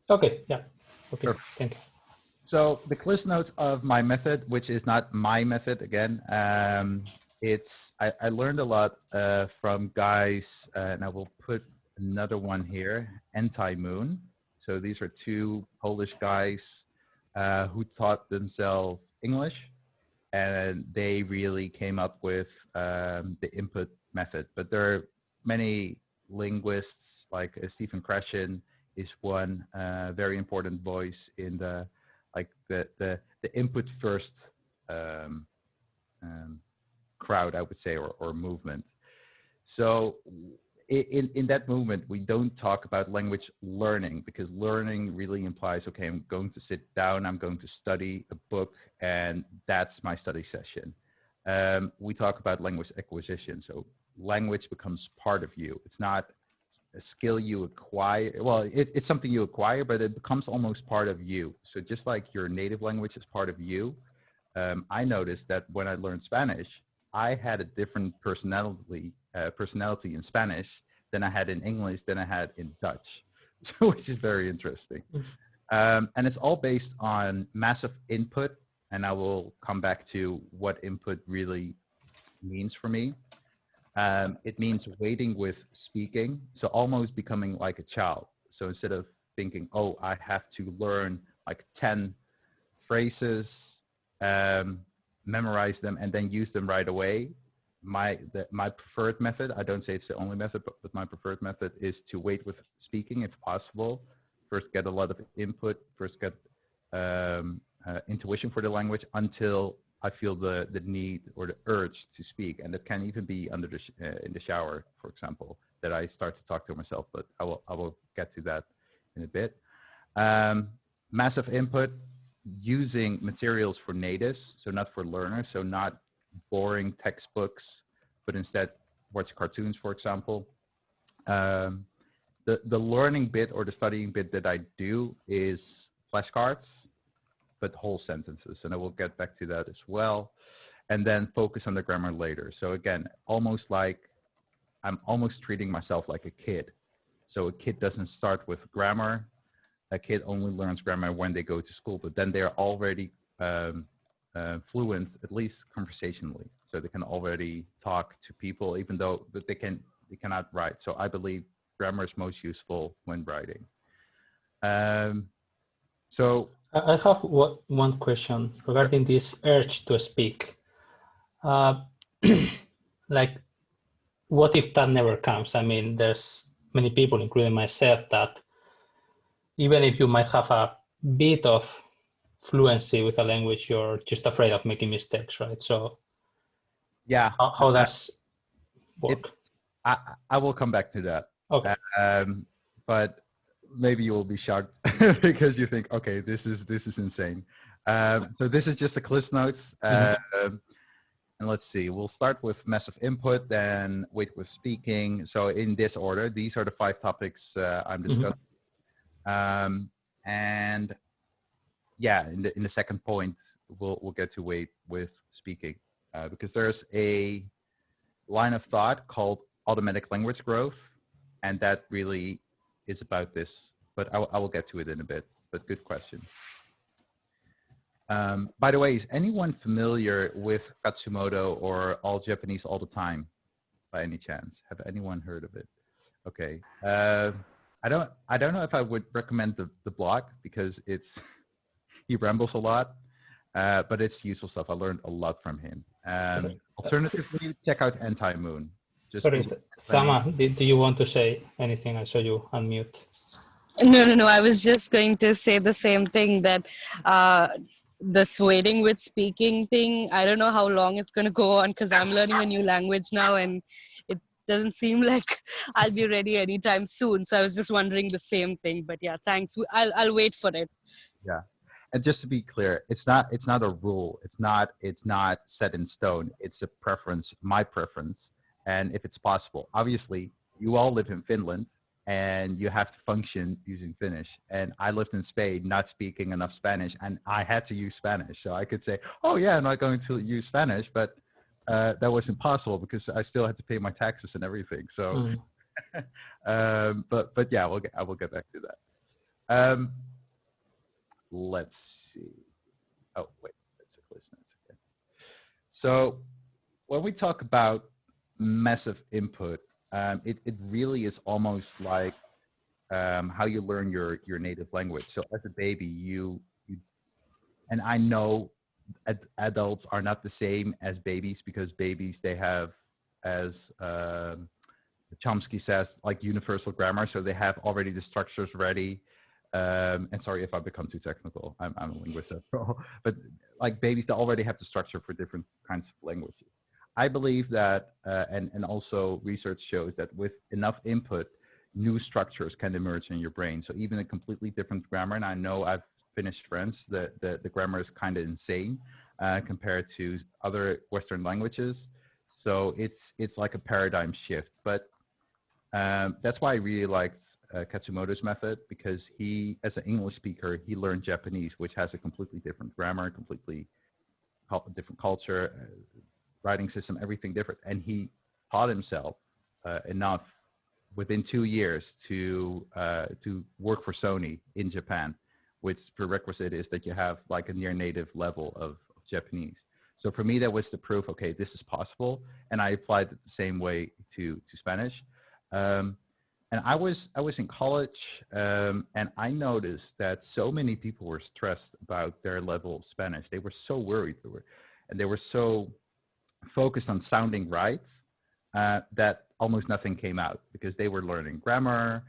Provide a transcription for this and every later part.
Okay, yeah. Okay, Perfect. thank you. So the Cliff Notes of my method, which is not my method again, I learned a lot from guys, and I will put another one here, Anti-Moon. So these are two Polish guys who taught themselves English, and they really came up with the input method. But there are many linguists, like Stephen Krashen is one very important voice in the input first um, um, crowd, I would say, or movement. So in that movement, we don't talk about language learning, because learning really implies, okay, I'm going to sit down, I'm going to study a book, and that's my study session. We talk about language acquisition. So language becomes part of you. It's not a skill you acquire. Well, it's something you acquire, but it becomes almost part of you. So just like your native language is part of you, I noticed that when I learned Spanish, I had a different personality in Spanish than I had in English, than I had in Dutch, so which is very interesting. And it's all based on massive input, and I will come back to what input really means for me. It means waiting with speaking, so almost becoming like a child. So instead of thinking, oh, I have to learn like 10 phrases, memorize them, and then use them right away, my preferred method, I don't say it's the only method, but my preferred method is to wait with speaking if possible. First get a lot of input, first get intuition for the language until I feel the need or the urge to speak. And that can even be under the in the shower, for example, that I start to talk to myself, but I will get to that in a bit. Massive input, using materials for natives, so not for learners, so not boring textbooks, but instead watch cartoons, for example. The learning bit or the studying bit that I do is flashcards, but whole sentences, and I will get back to that as well. And then focus on the grammar later. So again, almost like I'm almost treating myself like a kid. So a kid doesn't start with grammar. A kid only learns grammar when they go to school, but then they're already fluent, at least conversationally. So they can already talk to people, even though they cannot write. So I believe grammar is most useful when writing. So I have one question regarding this urge to speak. Like, what if that never comes? I mean, there's many people, including myself, that even if you might have a bit of fluency with a language, you're just afraid of making mistakes, right? So yeah, how does work? I will come back to that. Okay. But maybe you will be shocked because you think, okay, this is insane. So this is just the Cliff Notes. And let's see, we'll start with massive input, then wait with speaking. So in this order, these are the 5 topics I'm discussing. And yeah, in the second point, we'll get to wait with speaking because there's a line of thought called automatic language growth, and that really is about this. But I will get to it in a bit. But good question. By the way, is anyone familiar with Katsumoto or All Japanese All the Time, by any chance? Have anyone heard of it? Okay. I don't know if I would recommend the blog because it's he rambles a lot, but it's useful stuff. I learned a lot from him. Alternatively, check out Anti-Moon. Sorry, Sama, do you want to say anything? I saw you unmute. No. I was just going to say the same thing, that this waiting with speaking thing, I don't know how long it's going to go on, because I'm learning a new language now and it doesn't seem like I'll be ready anytime soon. So I was just wondering the same thing. But yeah, thanks. I'll wait for it. Yeah. And just to be clear, it's not a rule. It's not set in stone. It's a preference, my preference. And if it's possible, obviously you all live in Finland and you have to function using Finnish. And I lived in Spain, not speaking enough Spanish, and I had to use Spanish. So I could say, oh yeah, I'm not going to use Spanish, but that was impossible because I still had to pay my taxes and everything. So, but yeah, I will get back to that. Let's see. Oh, wait, that's a glitch. That's okay. So when we talk about massive input, it really is almost like how you learn your native language. So as a baby, you and I know adults are not the same as babies, because babies, they have, as Chomsky says, like universal grammar. So they have already the structures ready. And sorry if I become too technical. I'm a linguist after all. But like babies, they already have the structure for different kinds of languages. I believe that, and also research shows that with enough input, new structures can emerge in your brain. So even a completely different grammar, and I know I've finished French, the grammar is kind of insane compared to other Western languages. So it's like a paradigm shift. But that's why I really liked Katsumoto's method, because he, as an English speaker, he learned Japanese, which has a completely different grammar, completely different culture, writing system, everything different. And he taught himself enough within 2 years to work for Sony in Japan, which prerequisite is that you have like a near native level of Japanese. So for me, that was the proof, okay, this is possible. And I applied it the same way to Spanish. And I was in college, and I noticed that so many people were stressed about their level of Spanish. They were so worried, and they were so focused on sounding right that almost nothing came out, because they were learning grammar,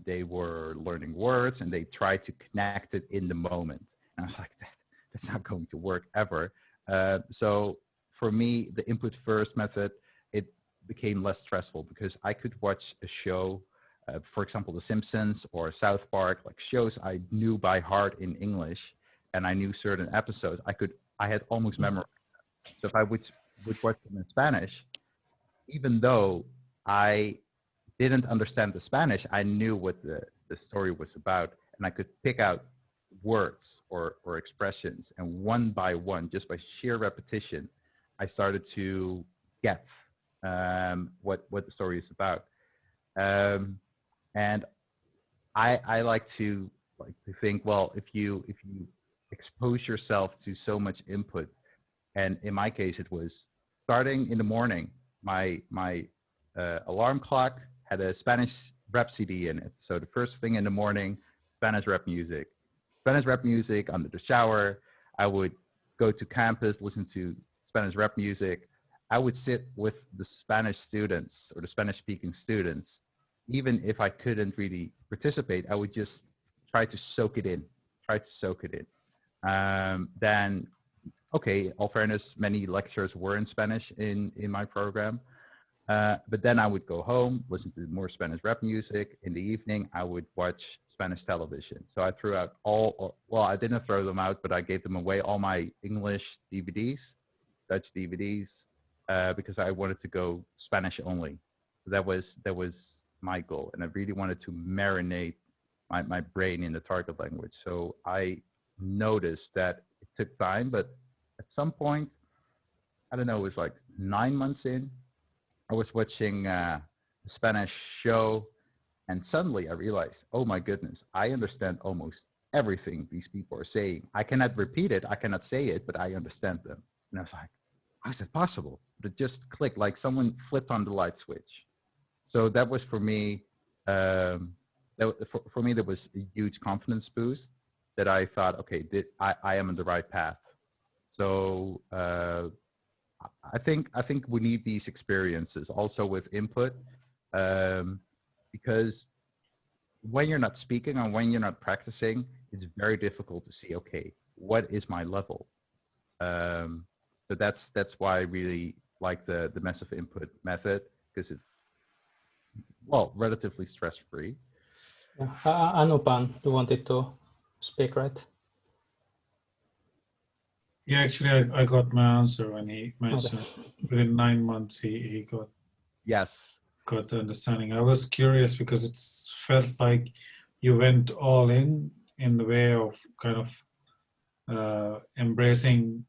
they were learning words, and they tried to connect it in the moment. And I was like, that's not going to work ever. So for me, the input first method, it became less stressful, because I could watch a show, for example, The Simpsons or South Park, like shows I knew by heart in English, and I knew certain episodes. I had almost memorized. So if I would watch them in Spanish, even though I didn't understand the Spanish, I knew what the story was about, and I could pick out words or expressions, and one by one, just by sheer repetition, I started to get what the story is about. And I like to think, well, if you expose yourself to so much input, and in my case, it was starting in the morning. My alarm clock had a Spanish rap CD in it. So the first thing in the morning, Spanish rap music. Spanish rap music under the shower. I would go to campus, listen to Spanish rap music. I would sit with the Spanish students or the Spanish-speaking students. Even if I couldn't really participate, I would just try to soak it in. Then, okay, all fairness, many lectures were in Spanish in my program. But then I would go home, listen to more Spanish rap music. In the evening, I would watch Spanish television. So I threw out well, I didn't throw them out, but I gave them away, all my English DVDs, Dutch DVDs, because I wanted to go Spanish only. That was my goal. And I really wanted to marinate my brain in the target language. So I noticed that it took time, but at some point, I don't know, it was like 9 months in, I was watching a Spanish show, and suddenly I realized, oh my goodness, I understand almost everything these people are saying. I cannot repeat it, I cannot say it, but I understand them. And I was like, how is that possible? But it just clicked, like someone flipped on the light switch. So that was for me, for me, there was a huge confidence boost that I thought, okay, I am on the right path. So I think we need these experiences also with input, because when you're not speaking or when you're not practicing, it's very difficult to see, okay, what is my level? So that's why I really like the massive input method, because it's, well, relatively stress-free. Yeah. Anupan, you wanted to speak, right? Yeah, actually, I got my answer when he mentioned within 9 months he got the understanding. I was curious because it felt like you went all in the way of kind of embracing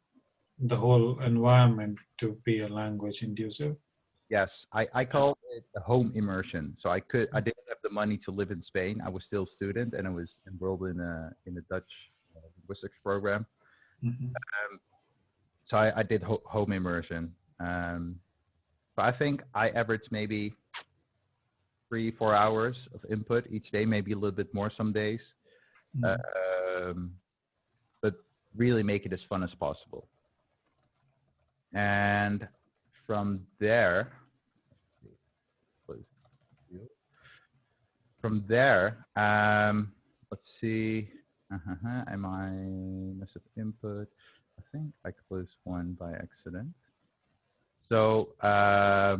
the whole environment to be a language inducive. Yes, I call it a home immersion. So I didn't have the money to live in Spain. I was still a student, and I was enrolled in a Dutch linguistics program. Mhm. So I did home immersion. But I think I average maybe 3-4 hours of input each day, maybe a little bit more some days. But really make it as fun as possible. And from there, let's see. Am I mess up input? I think I closed one by accident. So, oh,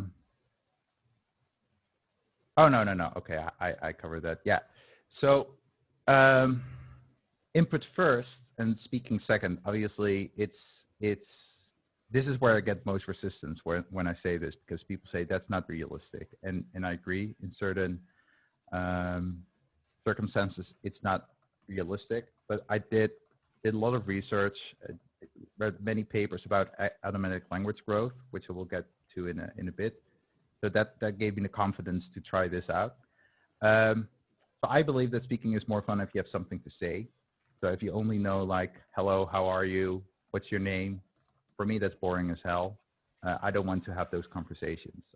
no. Okay, I covered that. Yeah. So, input first and speaking second. Obviously, this is where I get most resistance when I say this, because people say that's not realistic, and I agree in certain circumstances it's not realistic. But I did a lot of research, read many papers about automatic language growth, which I will get to in a bit. So that gave me the confidence to try this out. So I believe that speaking is more fun if you have something to say. So if you only know like, hello, how are you? What's your name? For me, that's boring as hell. I don't want to have those conversations.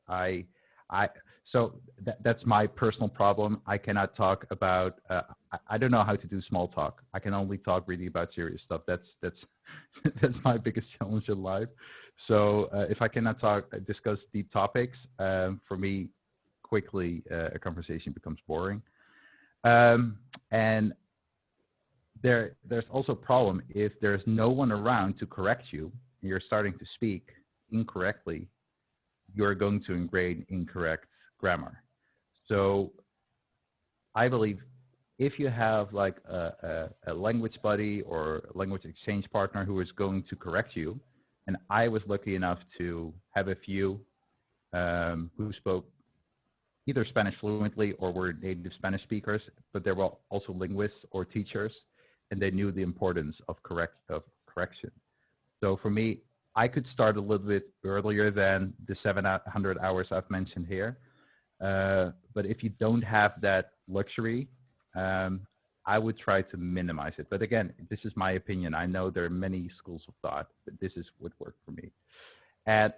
So that's my personal problem. I cannot talk about, I don't know how to do small talk. I can only talk really about serious stuff. That's that's my biggest challenge in life. So if I cannot discuss deep topics, for me, quickly a conversation becomes boring. And there's also a problem if there's no one around to correct you, and you're starting to speak incorrectly, you're going to ingrain incorrect grammar. So I believe if you have like a language buddy or a language exchange partner who is going to correct you, and I was lucky enough to have a few who spoke either Spanish fluently or were native Spanish speakers, but there were also linguists or teachers, and they knew the importance of correction. So for me, I could start a little bit earlier than the 700 hours I've mentioned here. But if you don't have that luxury, I would try to minimize it. But again, this is my opinion. I know there are many schools of thought, but this is what worked for me. And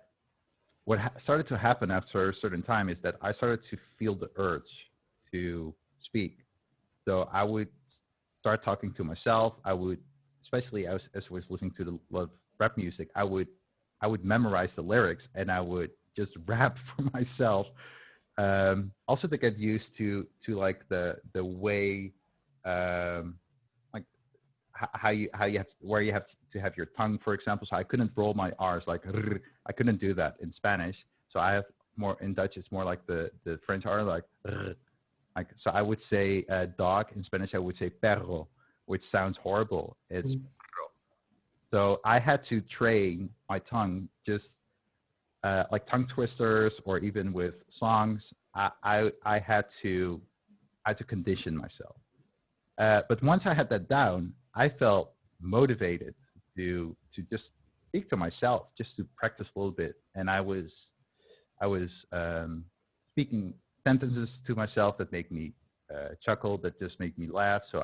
what started to happen after a certain time is that I started to feel the urge to speak. So I would start talking to myself. I would, especially as I was listening to a lot of rap music, I would memorize the lyrics and I would just rap for myself. Also to get used to like the way, like how you have where you have to have your tongue, for example. So I couldn't roll my R's like I couldn't do that in Spanish. So I have more in Dutch. It's more like the French R, like so I would say dog in Spanish. I would say perro, which sounds horrible. It's perro. So I had to train my tongue just like tongue twisters, or even with songs. I had to condition myself. But once I had that down, I felt motivated to just speak to myself, just to practice a little bit. And I was speaking sentences to myself that make me chuckle, that just make me laugh. So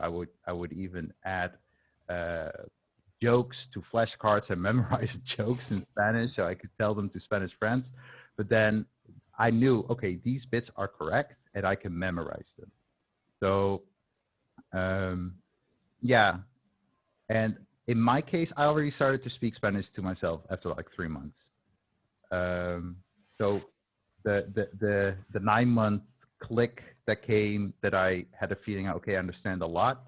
I would even add jokes to flashcards and memorize jokes in Spanish so I could tell them to Spanish friends. But then I knew, okay, these bits are correct and I can memorize them. So yeah. And in my case, I already started to speak Spanish to myself after like 3 months. So the 9-month click that came, that I had a feeling, okay, I understand a lot.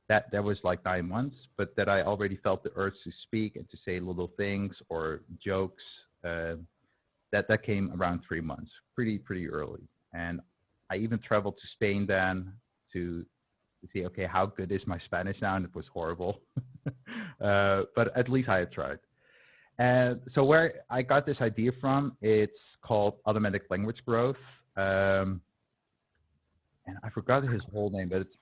That was like 9 months, but that I already felt the urge to speak and to say little things or jokes. That came around 3 months, pretty early. And I even traveled to Spain then to see, okay, how good is my Spanish now? And it was horrible, but at least I had tried. And so where I got this idea from, it's called automatic language growth. And I forgot his whole name, but it's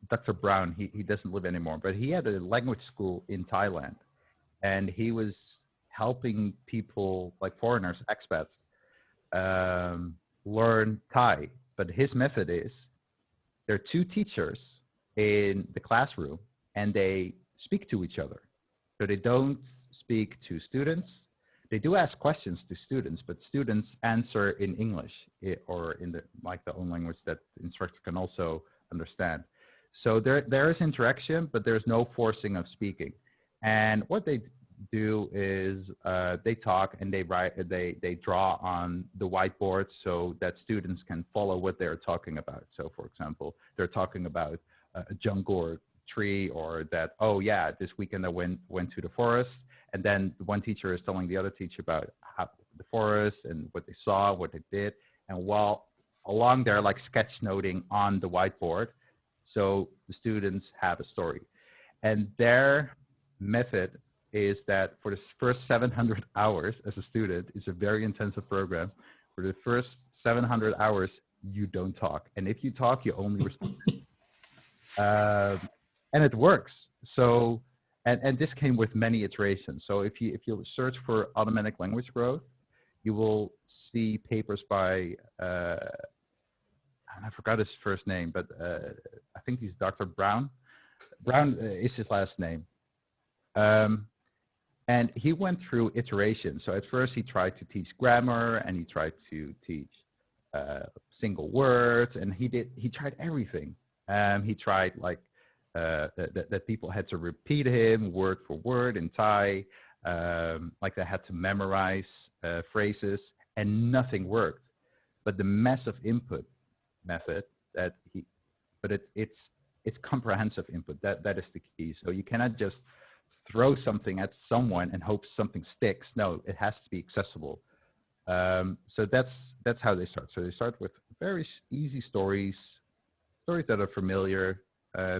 Dr. Brown. He doesn't live anymore, but he had a language school in Thailand, and he was helping people like foreigners, expats, learn Thai. But his method is there are two teachers in the classroom and they speak to each other. So they don't speak to students. They do ask questions to students, but students answer in English or in the own language that the instructor can also understand. So there is interaction, but there's no forcing of speaking. And what they do is they talk and they write, they draw on the whiteboard so that students can follow what they're talking about. So for example, they're talking about a jungle or tree, or that, oh yeah, this weekend I went to the forest, and then one teacher is telling the other teacher about the forest and what they saw, what they did, and while along there like sketch noting on the whiteboard, so the students have a story. And their method is that for the first 700 hours as a student, it's a very intensive program. For the first 700 hours, you don't talk, and if you talk, you only respond. And it works. So, and this came with many iterations. So if you search for automatic language growth, you will see papers by, and I forgot his first name, but I think he's Dr. Brown. Brown is his last name. And he went through iterations. So at first he tried to teach grammar and he tried to teach single words, and he tried everything. He tried like that people had to repeat him word for word in Thai, like they had to memorize phrases, and nothing worked. But the massive input method that it's comprehensive input. That is the key. So you cannot just throw something at someone and hope something sticks. No, it has to be accessible. So that's how they start. So they start with very easy stories that are familiar,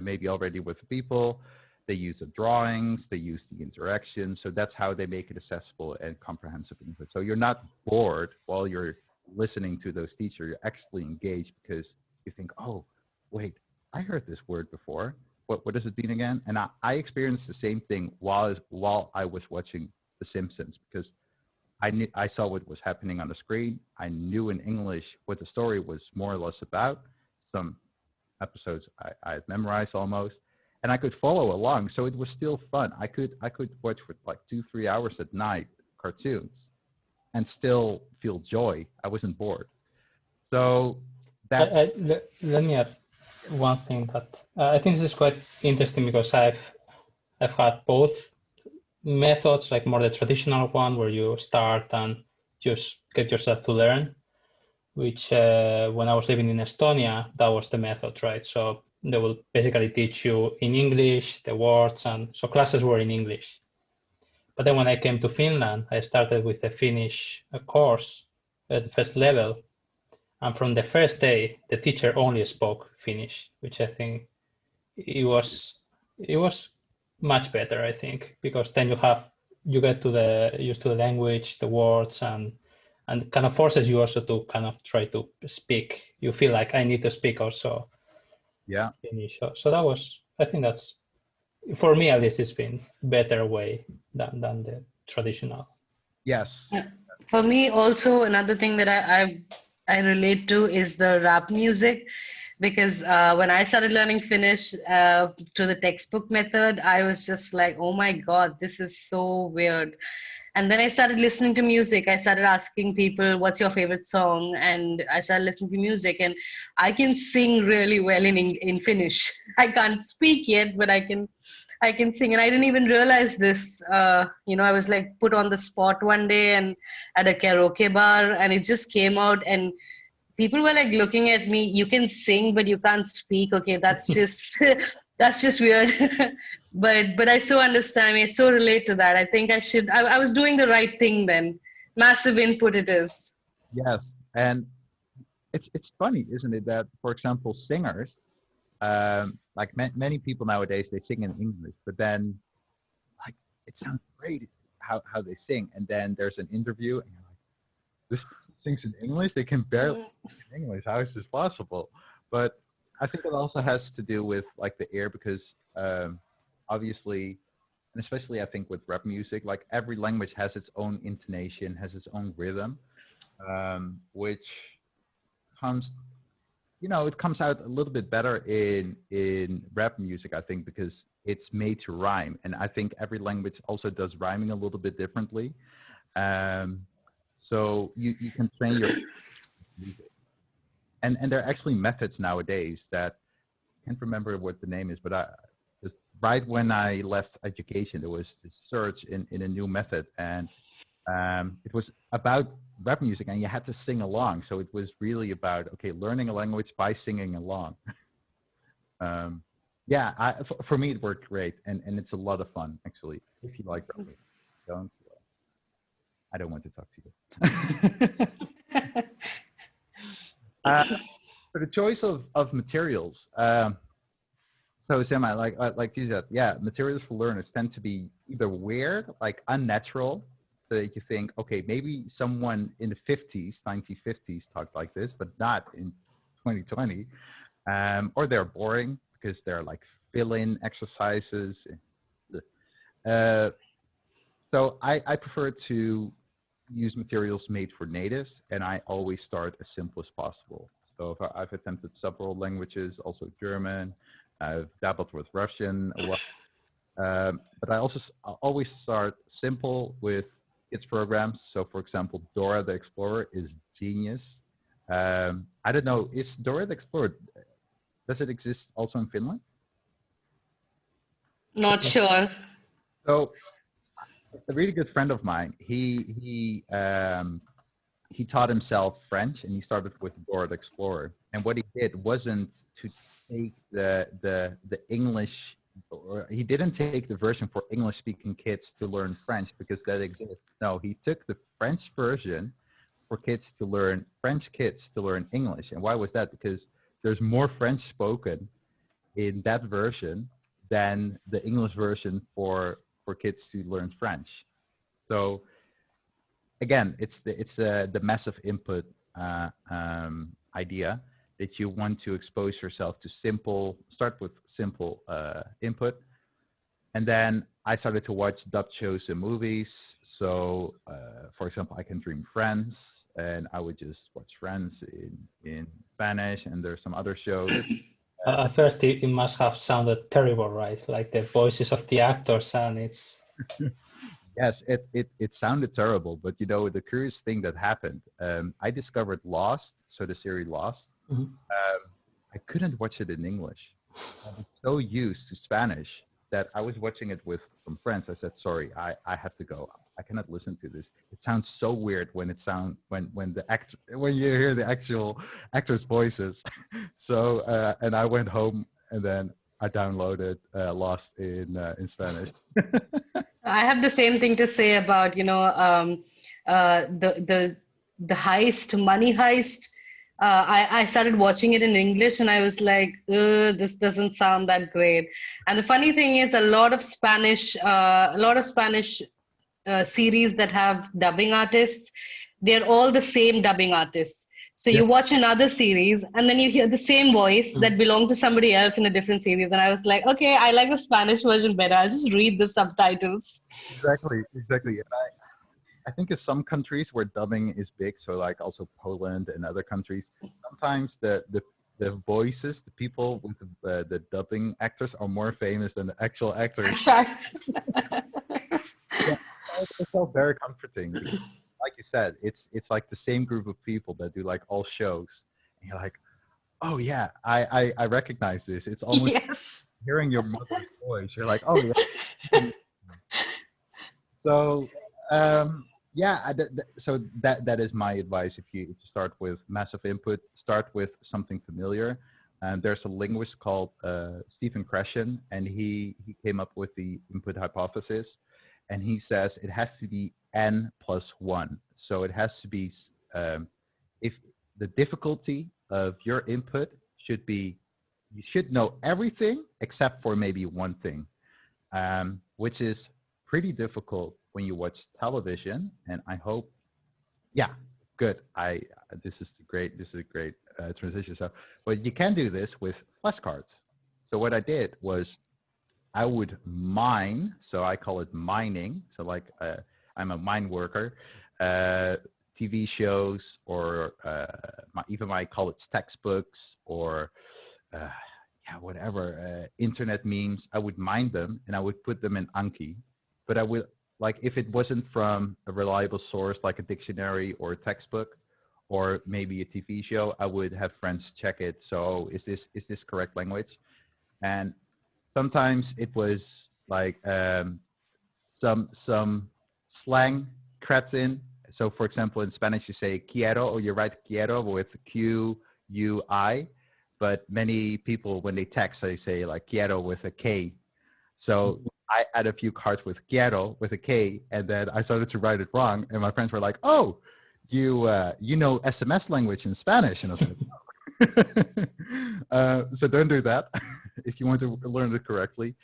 maybe already with the people. They use the drawings, they use the interaction. So that's how they make it accessible and comprehensive input. So you're not bored while you're listening to those teachers. You're actually engaged because you think, oh, wait, I heard this word before. What does it mean again? And I experienced the same thing while I was watching The Simpsons, because I saw what was happening on the screen. I knew in English what the story was more or less about. Some episodes I had memorized almost, and I could follow along. So it was still fun. I could watch for like 2-3 hours at night cartoons and still feel joy. I wasn't bored. So that's... Let me add one thing that I think this is quite interesting, because I've had both methods, like more the traditional one where you start and just get yourself to learn, which when I was living in Estonia, that was the method, right? So they will basically teach you in English the words, and so classes were in English. But then when I came to Finland, I started with a Finnish course at the first level. And from the first day, the teacher only spoke Finnish, which I think it was much better, I think, because then you get used to the language, the words, and kind of forces you also to kind of try to speak. You feel like I need to speak also. Yeah. Finnish. So that was, I think that's, for me at least, it's been better way than the traditional. Yes. For me also, another thing that I relate to is the rap music, because when I started learning Finnish to the textbook method, I was just like, oh my God, this is so weird. And then I started listening to music. I started asking people, what's your favorite song? And I started listening to music, and I can sing really well in Finnish. I can't speak yet, but I can sing. And I didn't even realize this. I was like put on the spot one day and at a karaoke bar, and it just came out, and people were like looking at me. You can sing, but you can't speak. Okay, that's just that's just weird. but I so understand. I mean, I so relate to that. I think I was doing the right thing then. Massive input it is. Yes, and it's funny, isn't it, that for example singers, like many people nowadays, they sing in English, but then like it sounds great how they sing, and then there's an interview and you're like, this sings in English, they can barely sing in English, how is this possible? But I think it also has to do with like the ear, because obviously and especially I think with rap music, like every language has its own intonation, has its own rhythm, which comes, you know, it comes out a little bit better in rap music, I think, because it's made to rhyme. And I think every language also does rhyming a little bit differently. So you can train your music. And there are actually methods nowadays that, I can't remember what the name is, but just right when I left education, there was this search in a new method, and it was about rap music, and you had to sing along. So it was really about, okay, learning a language by singing along. Yeah, for me, it worked great, and it's a lot of fun, actually. If you like rap music, I don't want to talk to you. For the choice of materials, so Semi, like you said, yeah, materials for learners tend to be either weird, like unnatural, so that you think, okay, maybe someone in the 50s, 1950s talked like this, but not in 2020, or they're boring because they're like fill-in exercises. So I prefer to use materials made for natives, and I always start as simple as possible. So I've attempted several languages, also German. I've dabbled with Russian a lot. But I always start simple with kids programs. So for example, Dora the Explorer is genius. I don't know, is Dora the Explorer, does it exist also in Finland? Not sure. So a really good friend of mine, he taught himself French, and he started with Dora the Explorer. And what he did wasn't to take the English, or he didn't take the version for English-speaking kids to learn French because that exists. No, he took the French version for kids to learn, French kids to learn English. And why was that? Because there's more French spoken in that version than the English version for kids to learn French. So again, it's the massive input idea that you want to expose yourself to start with simple input. And then I started to watch dubbed shows and movies. So for example, I Can Dream Friends, and I would just watch Friends in Spanish, and there's some other shows. At first, it must have sounded terrible, right? Like the voices of the actors, and it's... Yes, it sounded terrible, but you know, the curious thing that happened, I discovered Lost, so the series Lost. Mm-hmm. I couldn't watch it in English. I was so used to Spanish that I was watching it with some friends. I said, sorry, I have to go. I cannot listen to this. It sounds so weird when when you hear the actual actors' voices. So and I went home, and then I downloaded Lost in Spanish. I have the same thing to say about, you know, the heist, money heist. I started watching it in English, and I was like, this doesn't sound that great. And the funny thing is, a lot of Spanish series that have dubbing artists, they're all the same dubbing artists. So you watch another series, and then you hear the same voice that belonged to somebody else in a different series. And I was like, okay, I like the Spanish version better. I'll just read the subtitles. Exactly. And I think in some countries where dubbing is big, so like also Poland and other countries, sometimes the voices, the people with the dubbing actors are more famous than the actual actors. Yeah, it felt very comforting. Like you said, it's like the same group of people that do like all shows, and you're like, oh yeah, I recognize this. It's almost hearing your mother's voice. You're like, oh yeah. So yeah, so that is my advice. If you start with massive input, start with something familiar. And there's a linguist called Stephen Krashen, and he came up with the input hypothesis. And he says it has to be n+1. So it has to be, if the difficulty of your input should be, you should know everything except for maybe one thing, which is pretty difficult when you watch television. And I hope, yeah, good. This is a great transition. So, but you can do this with flashcards. So what I did was I would mine, so I call it mining. So like I'm a mine worker. TV shows or even my college textbooks or yeah, whatever, internet memes, I would mine them and I would put them in Anki. But I would, like, if it wasn't from a reliable source like a dictionary or a textbook or maybe a TV show, I would have friends check it. So is this correct language? And sometimes it was like some slang crept in. So for example, in Spanish you say quiero, or you write quiero with Q-U-I, but many people when they text they say like quiero with a K. So I had a few cards with quiero with a K, and then I started to write it wrong, and my friends were like, "Oh, you know SMS language in Spanish," and I was like, so don't do that if you want to learn it correctly.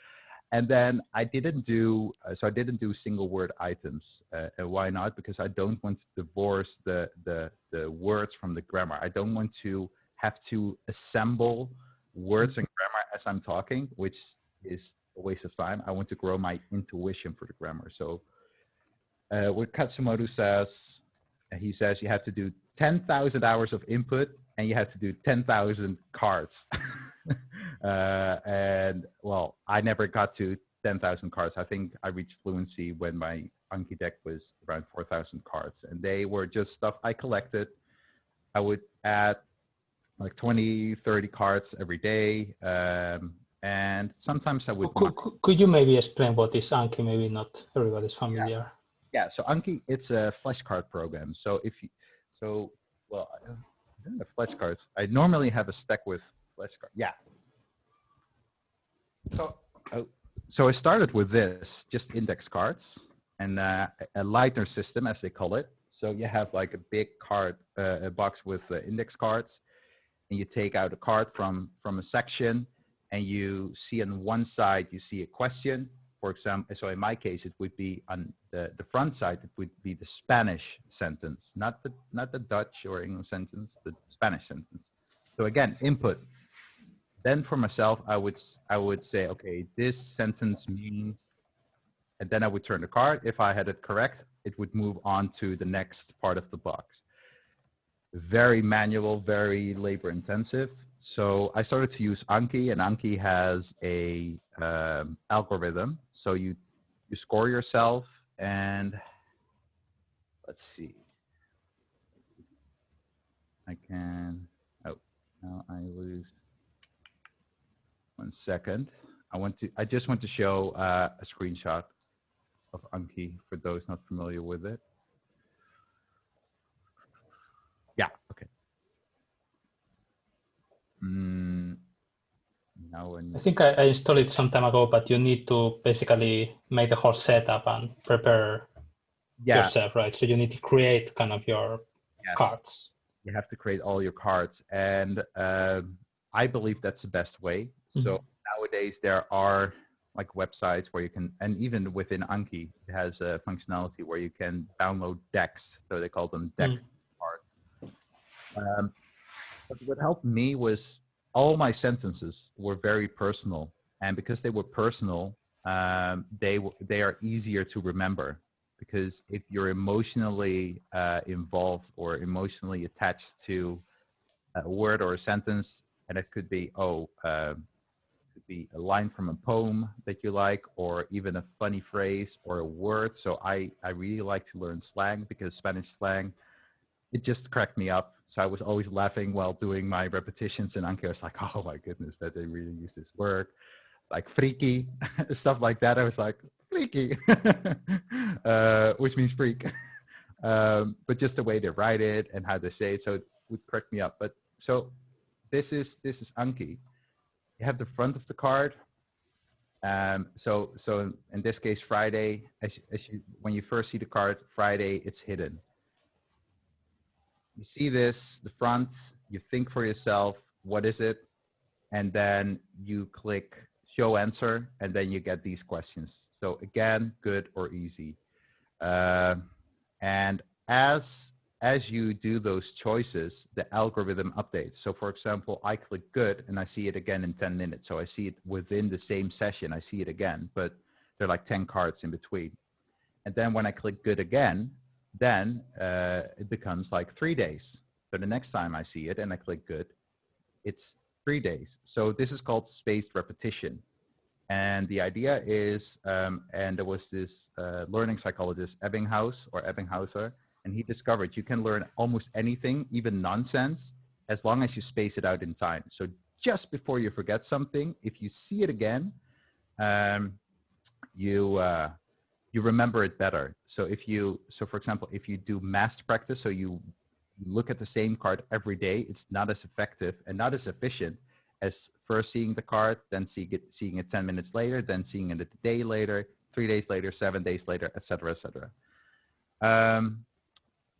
And then I didn't do, so I didn't do single word items. And why not? Because I don't want to divorce the words from the grammar. I don't want to have to assemble words and grammar as I'm talking, which is a waste of time. I want to grow my intuition for the grammar. So what Katsumoto says, he says you have to do 10,000 hours of input and you have to do 10,000 cards. And well, I never got to 10,000 cards. I think I reached fluency when my Anki deck was around 4,000 cards, and they were just stuff I collected. I would add like 20, 30 cards every day. And sometimes I would... Could you maybe explain what is Anki? Maybe not everybody's familiar. Yeah, so Anki, it's a flashcard program. So if you, well, I don't have flashcards. I normally have a stack with flashcards. Yeah. So I started with this, just index cards, and a lighter system, as they call it. So you have like a big card, a box with index cards, and you take out a card from a section, and you see on one side, you see a question. For example, so in my case, it would be on the front side, it would be the Spanish sentence, not the Dutch or English sentence, the Spanish sentence. So again, input. Then for myself, I would say, okay, this sentence means, and then I would turn the card. If I had it correct, it would move on to the next part of the box. Very manual, very labor intensive. So I started to use Anki, and Anki has a algorithm. So you score yourself, and let's see. I can, oh, now I lose. 1 second. I just want to show a screenshot of Anki for those not familiar with it. Yeah, okay. Now I think I installed it some time ago, but you need to basically make the whole setup and prepare yourself, right? So you need to create kind of your cards. You have to create all your cards, and I believe that's the best way. So nowadays there are like websites where you can, and even within Anki, it has a functionality where you can download decks. So they call them deck cards. But what helped me was all my sentences were very personal, and because they were personal, they are easier to remember. Because if you're emotionally involved or emotionally attached to a word or a sentence, and it could be could be a line from a poem that you like, or even a funny phrase or a word. So I really like to learn slang, because Spanish slang, it just cracked me up. So I was always laughing while doing my repetitions in Anki. I was like, oh my goodness, that they really use this word. Like freaky, stuff like that. I was like, freaky, which means freak. But just the way they write it and how they say it, so it would crack me up. But so this is Anki. You have the front of the card. So in this case, Friday, when you first see the card, Friday, it's hidden. You see this, the front, you think for yourself, what is it? And then you click show answer, and then you get these questions. So again, good or easy. And as as you do those choices, the algorithm updates. So for example, I click good and I see it again in 10 minutes. So I see it within the same session, I see it again, but there are like 10 cards in between. And then when I click good again, then it becomes like 3 days. So the next time I see it and I click good, it's 3 days. So this is called spaced repetition. And the idea is, and there was this learning psychologist, Ebbinghauser, and he discovered you can learn almost anything, even nonsense, as long as you space it out in time. So just before you forget something, if you see it again, you remember it better. So for example, if you do mass practice, so you look at the same card every day, it's not as effective and not as efficient as first seeing the card, then seeing it 10 minutes later, then seeing it a day later, 3 days later, 7 days later, etc., etc.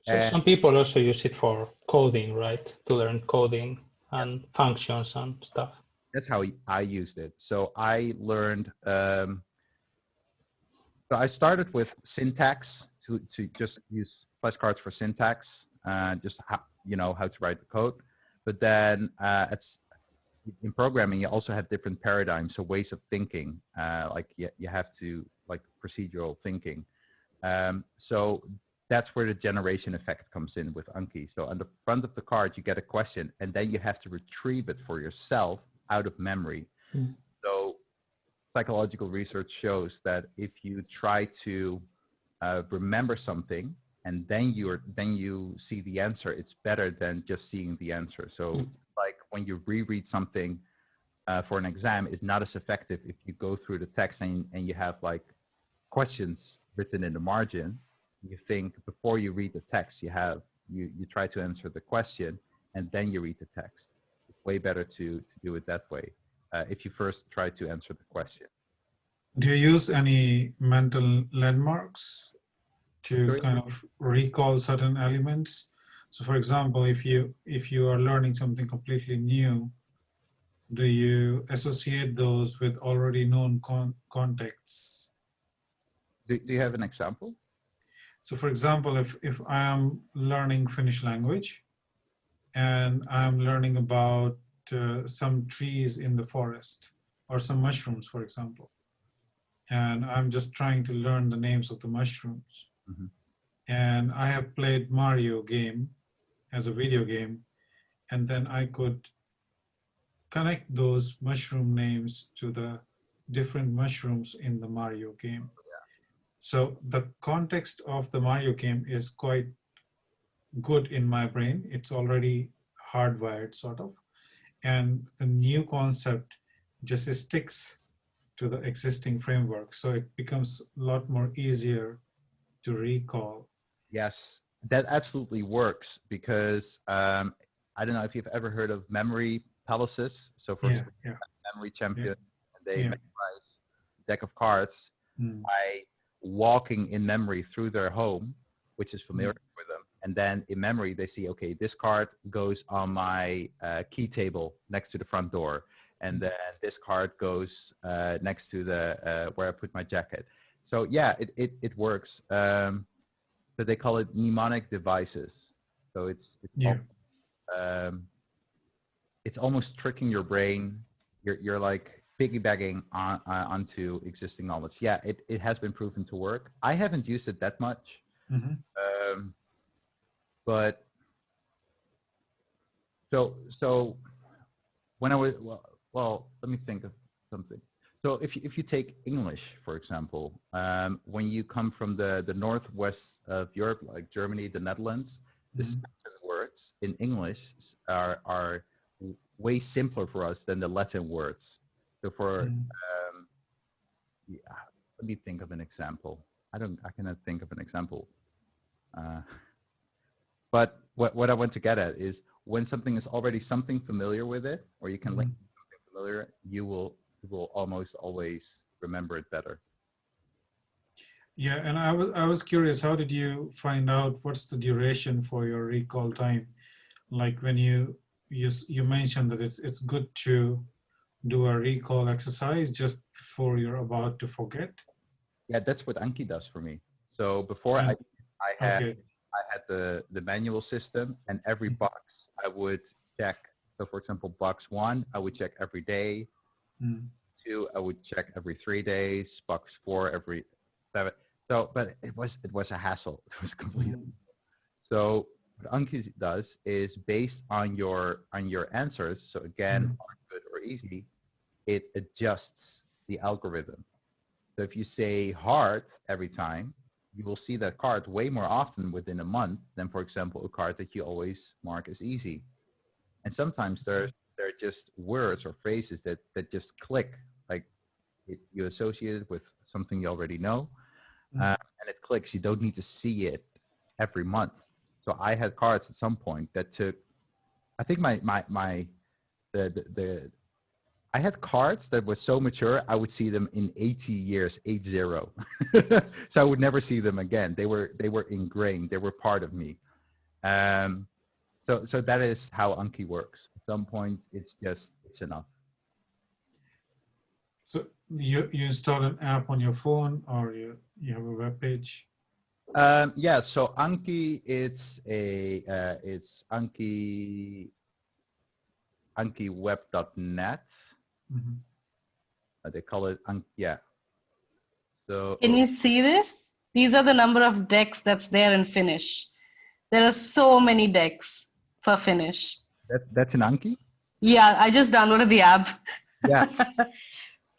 So some people also use it for coding, right? To learn coding and functions and stuff. That's how I used it. So I learned, so I started with syntax to just use flashcards for syntax, just how, how to write the code. But then in programming, you also have different paradigms, so ways of thinking, like you have to, like procedural thinking. So that's where the generation effect comes in with Anki. So on the front of the card, you get a question, and then you have to retrieve it for yourself out of memory. Mm. So psychological research shows that if you try to remember something, and then you see the answer, it's better than just seeing the answer. So like when you reread something for an exam, is not as effective if you go through the text and you have like questions written in the margin. You think before you read the text, you try to answer the question and then you read the text. It's way better to do it that way if you first try to answer the question. Do you use any mental landmarks to kind of recall certain elements? So for example, if you are learning something completely new, do you associate those with already known contexts? Do you have an example? So for example, if I am learning Finnish language and I'm learning about some trees in the forest or some mushrooms, for example, and I'm just trying to learn the names of the mushrooms. Mm-hmm. And I have played Mario game as a video game, and then I could connect those mushroom names to the different mushrooms in the Mario game. So the context of the Mario game is quite good in my brain. It's already hardwired, sort of. And the new concept just sticks to the existing framework. So it becomes a lot more easier to recall. Yes, that absolutely works because I don't know if you've ever heard of memory palaces. So for example, memory champion, and they memorize a deck of cards by walking in memory through their home, which is familiar for them. And then in memory, they see, okay, this card goes on my key table next to the front door. And then this card goes next to the where I put my jacket. So yeah, it works. But they call it mnemonic devices. So it's almost tricking your brain. You're like piggybacking onto existing knowledge. Yeah, it has been proven to work. I haven't used it that much, but so when I was well, let me think of something. So if you take English, for example, when you come from the northwest of Europe, like Germany, the Netherlands, the Saxon words in English are way simpler for us than the Latin words. So for let me think of an example. I cannot think of an example. But what I want to get at is when something is already something familiar with it, or you can link something familiar, you will almost always remember it better. Yeah, and I was curious, how did you find out what's the duration for your recall time? Like when you mentioned that it's good to do a recall exercise just before you're about to forget. Yeah, that's what Anki does for me. So before I had I had the manual system, and every box I would check. So for example, box 1, I would check every day. 2, I would check every 3 days. Box 4 every 7. So, but it was a hassle. It was completely. So what Anki does is based on your answers. So again, hard, good, or easy, it adjusts the algorithm. So if you say hard every time, you will see that card way more often within a month than, for example, a card that you always mark as easy. And sometimes there are just words or phrases that just click, like you associate it with something you already know, and it clicks. You don't need to see it every month. So I had cards at some point that took, I think I had cards that were so mature, I would see them in 80 years, 80. So I would never see them again. They were ingrained. They were part of me. So that is how Anki works. At some point, it's enough. So you install an app on your phone, or you have a web page? Yeah. So Anki, it's ankiweb.net. They call it yeah. So can you see this? These are the number of decks that's there in Finnish. There are so many decks for Finnish. That's in Anki? Yeah, I just downloaded the app. Yeah.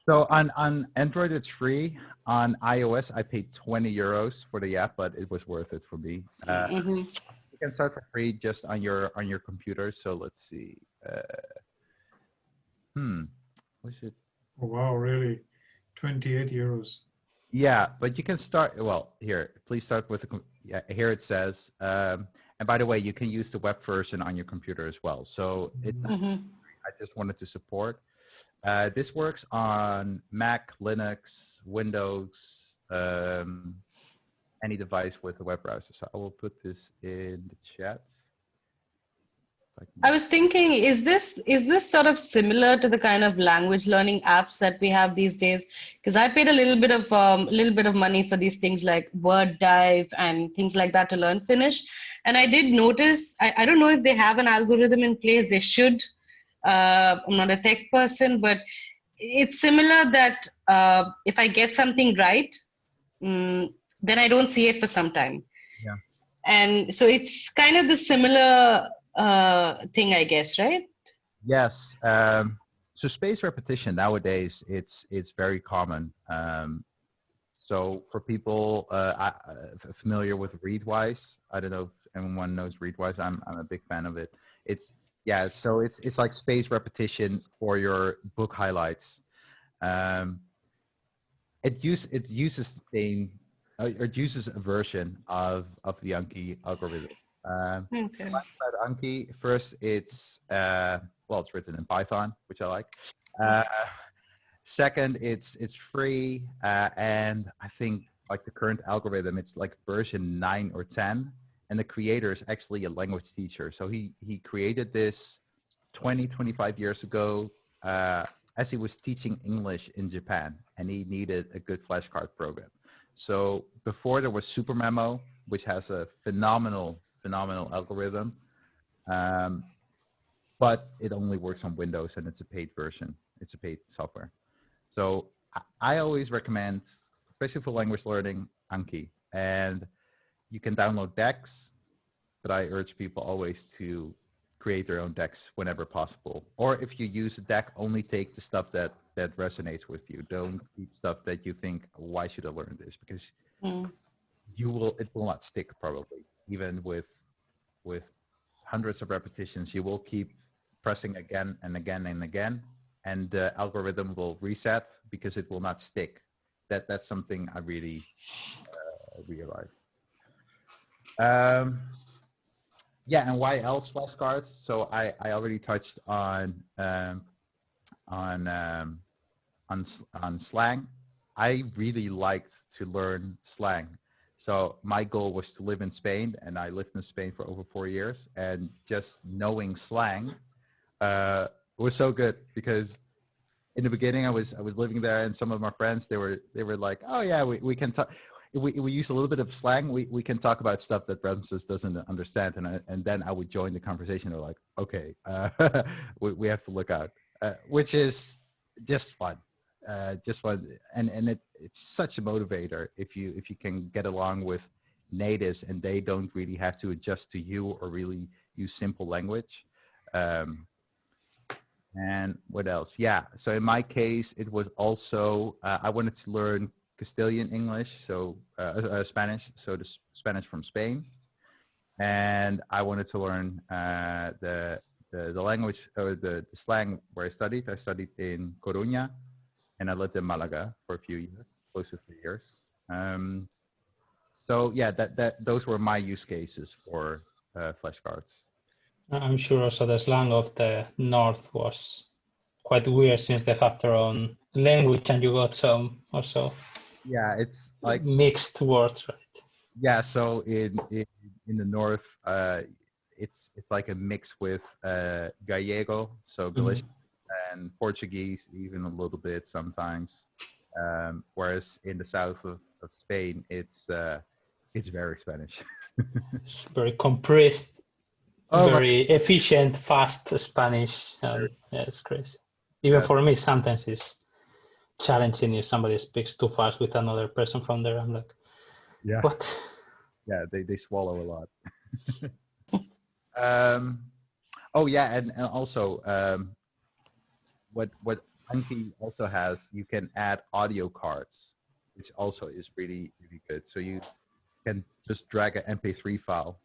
So on Android it's free. On iOS I paid 20 euros for the app, but it was worth it for me. You can start for free just on your computer. So let's see. What's it? Oh, wow, really? 28 euros. Yeah, but you can start, well, here, please start with, yeah, here it says, and by the way, you can use the web version on your computer as well. So I just wanted to support. This works on Mac, Linux, Windows, any device with a web browser. So I will put this in the chat. I was thinking, is this sort of similar to the kind of language learning apps that we have these days? Because I paid a little bit of money for these things like Word Dive and things like that to learn Finnish, and I did notice. I don't know if they have an algorithm in place. They should. I'm not a tech person, but it's similar that if I get something right, then I don't see it for some time. Yeah. And so it's kind of the similar thing, I guess, right? Yes. So space repetition nowadays, it's very common. So for people familiar with Readwise, I don't know if anyone knows Readwise. I'm a big fan of it. So it's like space repetition for your book highlights. It uses a version of the Anki algorithm. Okay. Anki, first it's it's written in Python, which I like. Second, it's free, and I think like the current algorithm, it's like version 9 or 10, and the creator is actually a language teacher. So he created this 25 years ago as he was teaching English in Japan, and he needed a good flashcard program. So before there was SuperMemo, which has a phenomenal algorithm, but it only works on Windows, and it's a paid version. It's a paid software. So I always recommend, especially for language learning, Anki. And you can download decks, but I urge people always to create their own decks whenever possible. Or if you use a deck, only take the stuff that resonates with you. Don't keep stuff that you think, why should I learn this? Because it will not stick probably. Even with hundreds of repetitions, you will keep pressing again and again and again, and the algorithm will reset because it will not stick. That's something I really realized. Yeah, and why else flashcards? So I already touched on slang. I really liked to learn slang. So my goal was to live in Spain, and I lived in Spain for over 4 years, and just knowing slang was so good, because in the beginning I was living there, and some of my friends, they were like, oh yeah, we can talk. we use a little bit of slang. We can talk about stuff that Ramses doesn't understand, and then I would join the conversation. They're like, okay, we have to look out, which is just fun, and it's such a motivator if you can get along with natives and they don't really have to adjust to you or really use simple language. And what else? Yeah. So in my case, it was also, I wanted to learn Castilian English, so Spanish, so the Spanish from Spain. And I wanted to learn the language or the slang where I studied. I studied in Coruña and I lived in Malaga for a few years, close to 3 years. So yeah, those were my use cases for flashcards. I'm sure also the slang of the North was quite weird since they have their own language and you got some also it's like mixed words, right? Yeah, so in the North, it's like a mix with Gallego, so Galician, and Portuguese, even a little bit sometimes. Whereas in the south of Spain, it's very Spanish. It's very compressed. Very efficient, fast Spanish. Yeah, it's crazy. Even for me, sometimes it's challenging if somebody speaks too fast with another person from there. I'm like, what? Yeah, they swallow a lot. Oh yeah, and also what Anki also has, you can add audio cards, which also is really good. So you can just drag an MP3 file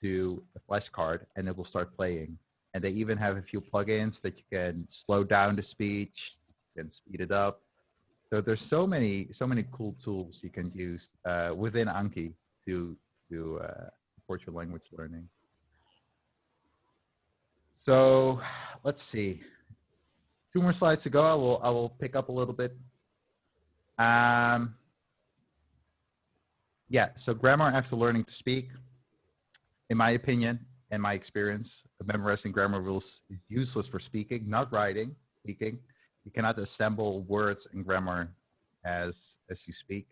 to a flash card and it will start playing. And they even have a few plugins that you can slow down the speech, you can speed it up. So there's so many cool tools you can use within Anki to support your language learning. So let's see. 2 more slides to go. I will pick up a little bit. Yeah, so grammar after learning to speak. In my opinion and my experience, memorizing grammar rules is useless for speaking, not writing, speaking. You cannot assemble words and grammar as you speak.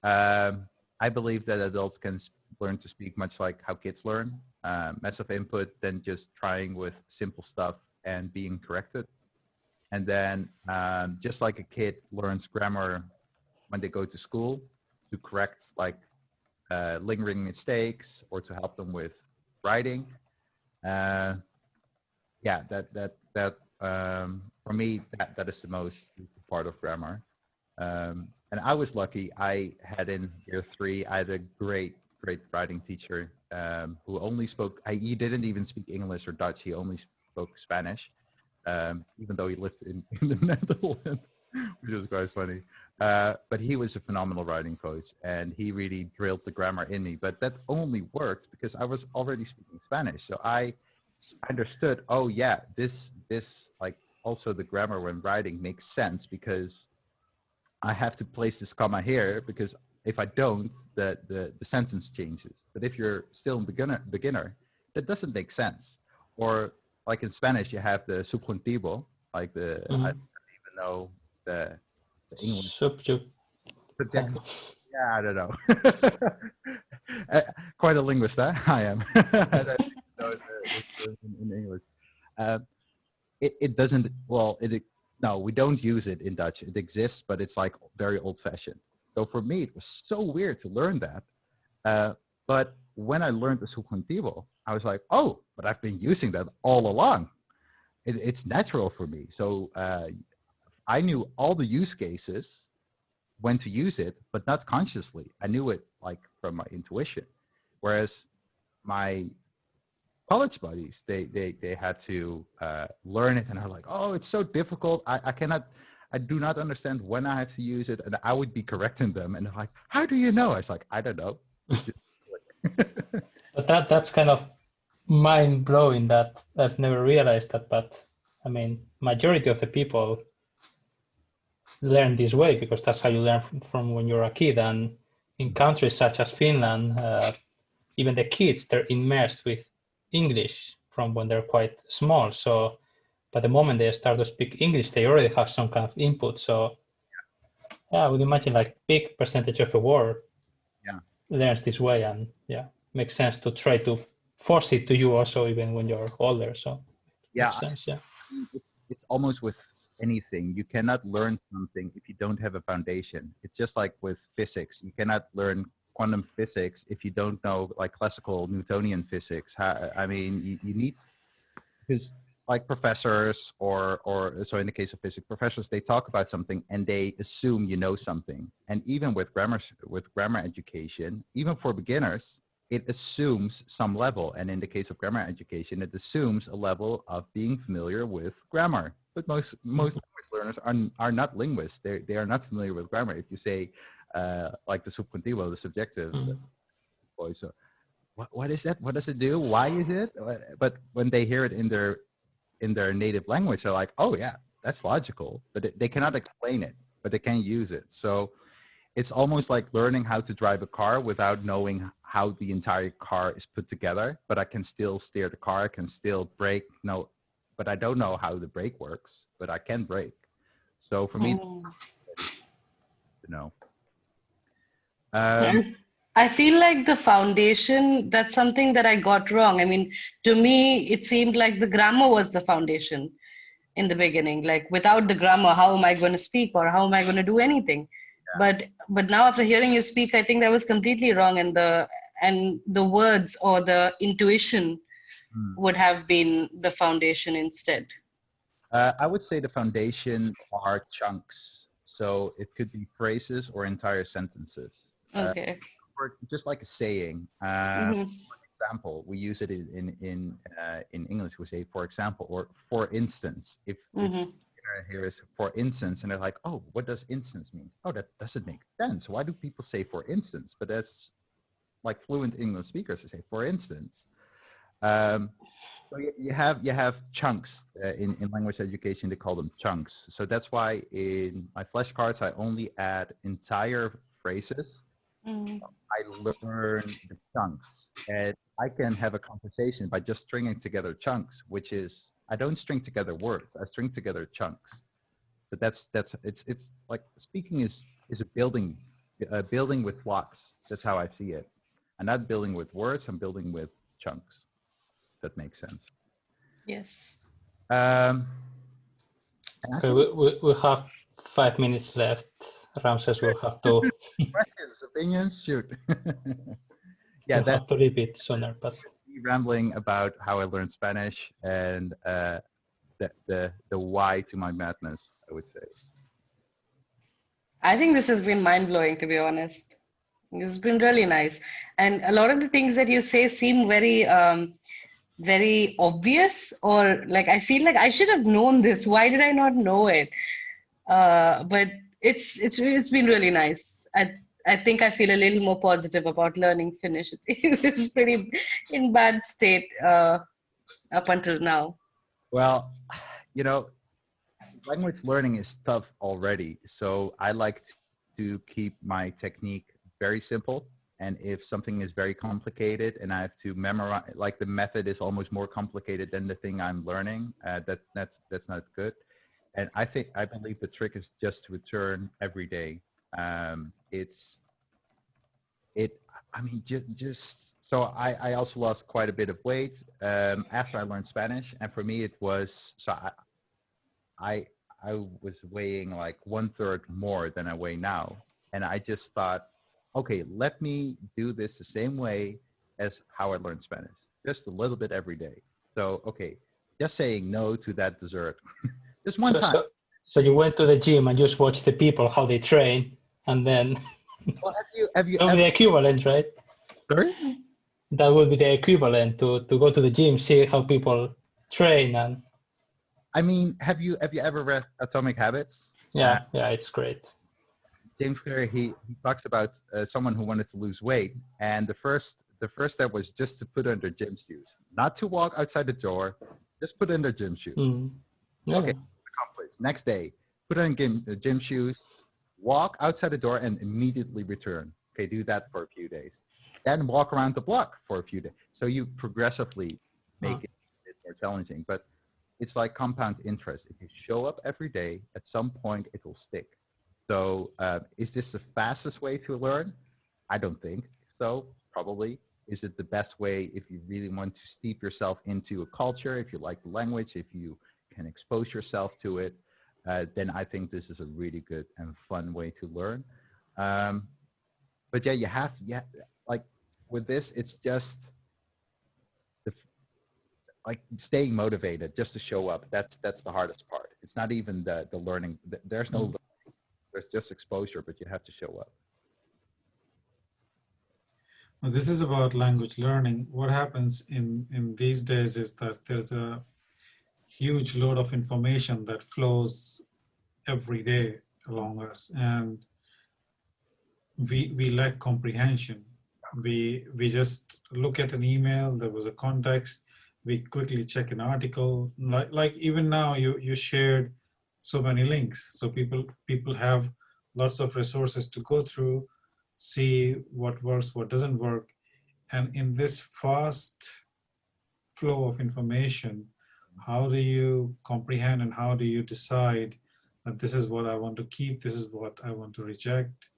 I believe that adults can learn to speak much like how kids learn. Massive input, then just trying with simple stuff and being corrected. And then just like a kid learns grammar when they go to school to correct like lingering mistakes or to help them with writing. Yeah, that for me, that is the most useful part of grammar. And I was lucky. I had in year 3, I had a great writing teacher who only spoke, he didn't even speak English or Dutch. He only spoke Spanish, even though he lived in the Netherlands, which was quite funny. But he was a phenomenal writing coach and he really drilled the grammar in me. But that only worked because I was already speaking Spanish. So I understood, oh yeah, this like also the grammar when writing makes sense because I have to place this comma here because if I don't, the sentence changes. But if you're still a beginner, that doesn't make sense. Or like in Spanish, you have the subjuntivo, like the, I don't even know the English. Subjective. Yeah, I don't know. Quite a linguist, huh? I am. I don't know in English. It doesn't, well, no, we don't use it in Dutch. It exists, but it's like very old-fashioned. So for me, it was so weird to learn that. But when I learned the subjuntivo, I was like, oh, but I've been using that all along. It's natural for me. So I knew all the use cases, when to use it, but not consciously. I knew it like from my intuition. Whereas my college buddies, they had to learn it and are like, oh, it's so difficult. I do not understand when I have to use it. And I would be correcting them and they're like, how do you know? I was like, I don't know. But that's kind of mind blowing that I've never realized that. But I mean, majority of the people learn this way because that's how you learn from when you're a kid. And in countries such as Finland, even the kids, they're immersed with English from when they're quite small. So by the moment they start to speak English, they already have some kind of input. So yeah, I would imagine like big percentage of the world learns this way, and yeah, makes sense to try to force it to you also, even when you're older. So Yeah, makes sense. Yeah. it's almost with anything. You cannot learn something if you don't have a foundation. It's just like with physics. You cannot learn quantum physics if you don't know like classical Newtonian physics. I mean, you need, because like professors or so in the case of physics professors, they talk about something and they assume you know something. And even with grammar education, even for beginners, it assumes some level. And in the case of grammar education, it assumes a level of being familiar with grammar. But most language learners are not linguists. They are not familiar with grammar. If you say like the subjuntivo, the subjective voice, what is that? What does it do? Why is it? But when they hear it in their native language, they're like, oh yeah, that's logical. But they cannot explain it, but they can use it. So it's almost like learning how to drive a car without knowing how the entire car is put together. But I can still steer the car, I can still brake. No, but I don't know how the brake works, but I can brake. So for me, you know. I feel like the foundation, that's something that I got wrong. I mean, to me, it seemed like the grammar was the foundation in the beginning. Like without the grammar, how am I going to speak or how am I going to do anything? But now after hearing you speak, I think that was completely wrong, and the words or the intuition would have been the foundation instead. I would say the foundation are chunks. So it could be phrases or entire sentences. Okay. Or just like a saying. For example, we use it in English. We say, for example, or for instance. If here is for instance, and they're like, oh, what does instance mean? Oh, that doesn't make sense. Why do people say for instance? But that's like fluent English speakers to say for instance. So you have chunks in language education. They call them chunks. So that's why in my flashcards I only add entire phrases. I learn the chunks, and I can have a conversation by just stringing together chunks, which is, I don't string together words, I string together chunks. But it's like speaking is a building with blocks. That's how I see it. I'm not building with words, I'm building with chunks. That makes sense. Yes. Okay, we have 5 minutes left. Ramses will have to questions, opinions, shoot. Yeah, we'll have to leave it sooner, but rambling about how I learned Spanish and the why to my madness, I would say. I think this has been mind-blowing, to be honest. It's been really nice. And a lot of the things that you say seem very obvious, or like I feel like I should have known this. Why did I not know it? But it's been really nice. I think I feel a little more positive about learning Finnish. It's pretty in bad state up until now. Well, you know, language learning is tough already. So I like to keep my technique very simple. And if something is very complicated and I have to memorize, like the method is almost more complicated than the thing I'm learning, that's not good. And I believe the trick is just to return every day. I mean, just so I also lost quite a bit of weight after I learned Spanish. And for me, it was, so I was weighing like 1/3 more than I weigh now. And I just thought, okay, let me do this the same way as how I learned Spanish, just a little bit every day. So, okay, just saying no to that dessert, just one time. So you went to the gym and just watched the people, how they train, and then well, have you that would be the equivalent, right? Sorry? That would be the equivalent to go to the gym, see how people train. And I mean, have you ever read Atomic Habits? Yeah, it's great. James Clear, he talks about someone who wanted to lose weight, and the first step was just to put on their gym shoes, not to walk outside the door, just put in their gym shoes. Yeah. Okay, accomplished. Next day, put on gym shoes, walk outside the door, and immediately return. Okay, do that for a few days. Then walk around the block for a few days. So you progressively make it more challenging, but it's like compound interest. If you show up every day, at some point it will stick. So is this the fastest way to learn? I don't think. so, probably. Is it the best way if you really want to steep yourself into a culture, if you like the language, if you can expose yourself to it, then I think this is a really good and fun way to learn. But yeah, like with this, it's just like staying motivated just to show up. That's the hardest part. It's not even the learning. There's no learning. There's just exposure, but you have to show up. Well, this is about language learning. What happens in these days is that there's a huge load of information that flows every day along us, and we lack comprehension. We just look at an email, there was a context, we quickly check an article, like even now you shared so many links, so people have lots of resources to go through, see what works, what doesn't work. And in this fast flow of information, how do you comprehend and how do you decide that this is what I want to keep, this is what I want to reject?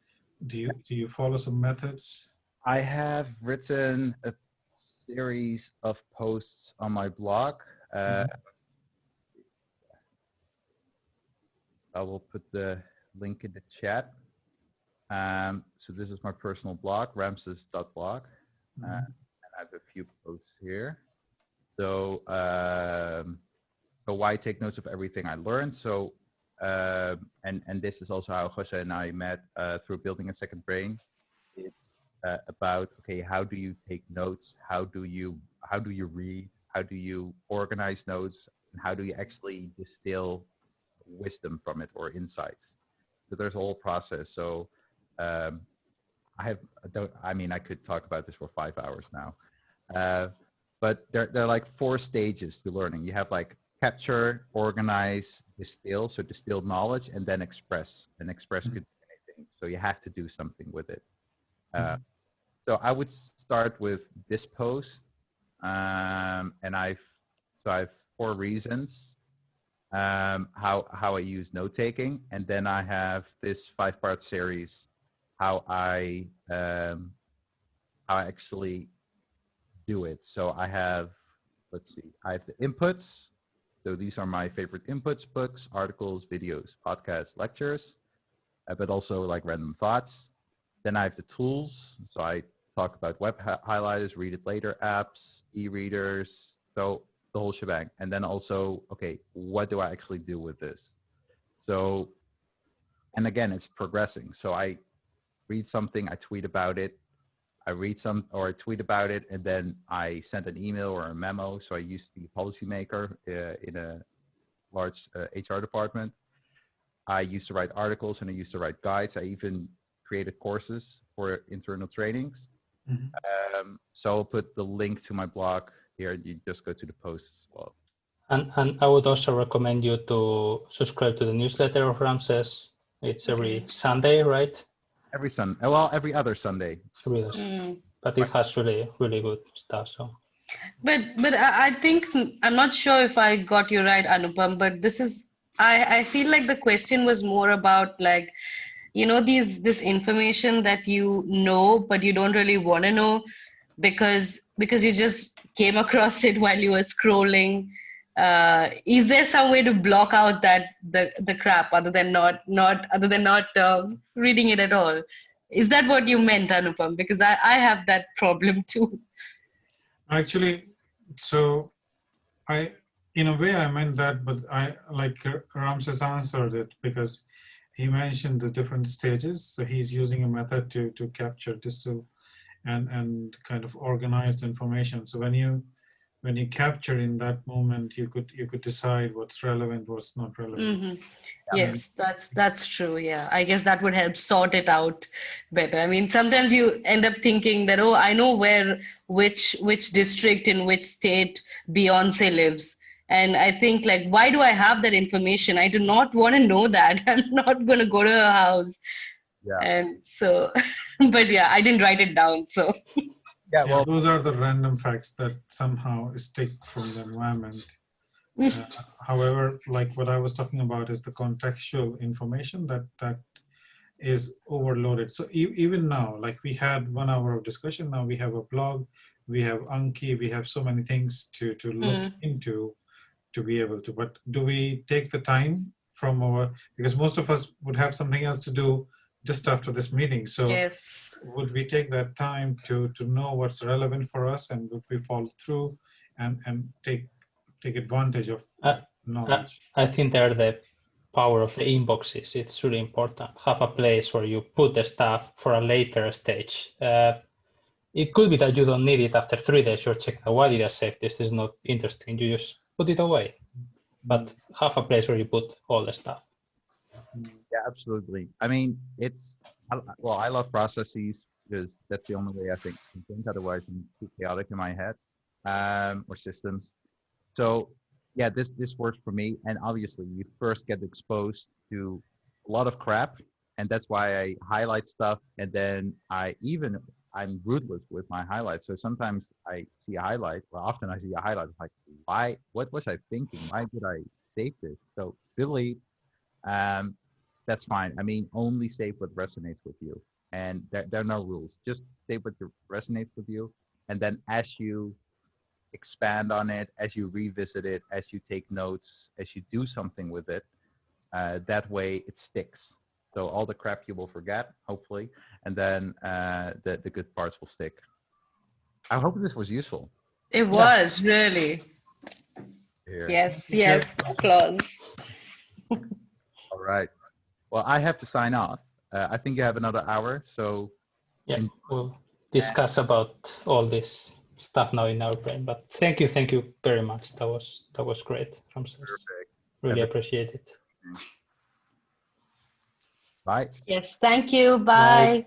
Do you follow some methods? I have written a series of posts on my blog. I will put the link in the chat. So this is my personal blog, ramses.blog. And I have a few posts here. So, so why take notes of everything I learned? So, and this is also how Jose and I met through Building a Second Brain. It's about, okay, how do you take notes? How do you read? How do you organize notes? And how do you actually distill wisdom from it or insights? So there's a whole process. So I could talk about this for 5 hours now. But there are like 4 stages to learning. You have like capture, organize, distill, so distill knowledge, and then express. And express could be anything. So you have to do something with it. So I would start with this post, and I have 4 reasons how I use note taking, and then I have this 5-part series how I actually do it. So I have, let's see, I have the inputs. So these are my favorite inputs: books, articles, videos, podcasts, lectures, but also like random thoughts. Then I have the tools. So I talk about web highlighters, read it later apps, e-readers, so the whole shebang. And then also, okay, what do I actually do with this? So, and again, it's progressing. So I read something, I tweet about it, I tweet about it, and then I send an email or a memo. So I used to be a policymaker in a large HR department. I used to write articles and I used to write guides. I even created courses for internal trainings. So I'll put the link to my blog here. You just go to the posts as well. And I would also recommend you to subscribe to the newsletter of Ramses. It's every Sunday, right? Every Sunday. Well, every other Sunday. But it has really, really good stuff. So. But I think, I'm not sure if I got you right, Anupam, but this is, I feel like the question was more about like, you know, this information that you know, but you don't really want to know because you just came across it while you were scrolling. Is there some way to block out that the crap other than not reading it at all? Is that what you meant, Anupam? Because I have that problem too. Actually, so in a way I meant that, but I like Ramses answered it because he mentioned the different stages. So he's using a method to capture, distill, and kind of organize the information. So when you capture in that moment, you could decide what's relevant, what's not relevant. Yes, that's true. Yeah, I guess that would help sort it out better. I mean, sometimes you end up thinking that, oh, I know which district in which state Beyonce lives. And I think like, why do I have that information? I do not want to know that. I'm not going to go to her house. Yeah. And so, but yeah, I didn't write it down. So yeah, well, those are the random facts that somehow stick from the environment. However, like what I was talking about is the contextual information that is overloaded. So even now, like we had 1 hour of discussion, now we have a blog, we have Anki, we have so many things to look into to be able to. But do we take the time from our, because most of us would have something else to do just after this meeting. So Yes. would we take that time to know what's relevant for us, and would we follow through and take advantage of knowledge? I think they're the power of the inboxes. It's really important. Have a place where you put the stuff for a later stage. It could be that you don't need it after 3 days. You're checking, why did I save this? This is not interesting. You just put it away. But have a place where you put all the stuff. Yeah, absolutely. I mean, well, I love processes because that's the only way I think. Otherwise, I'm too chaotic in my head, or systems. So yeah, this works for me. And obviously, you first get exposed to a lot of crap, and that's why I highlight stuff. And then I'm ruthless with my highlights. So sometimes I see a highlight. Well, often I see a highlight. Like, why? What was I thinking? Why did I save this? So delete. That's fine. I mean, only save what resonates with you. And there are no rules. Just save what resonates with you. And then as you expand on it, as you revisit it, as you take notes, as you do something with it, that way it sticks. So all the crap you will forget, hopefully, and then the good parts will stick. I hope this was useful. It was really. Here. Yes, applause. All right. Well, I have to sign off. I think you have another hour, so yeah, we'll discuss about all this stuff now in our brain. But thank you very much. That was great, Ramses. Perfect. Really appreciate it. Bye. Yes, thank you. Bye.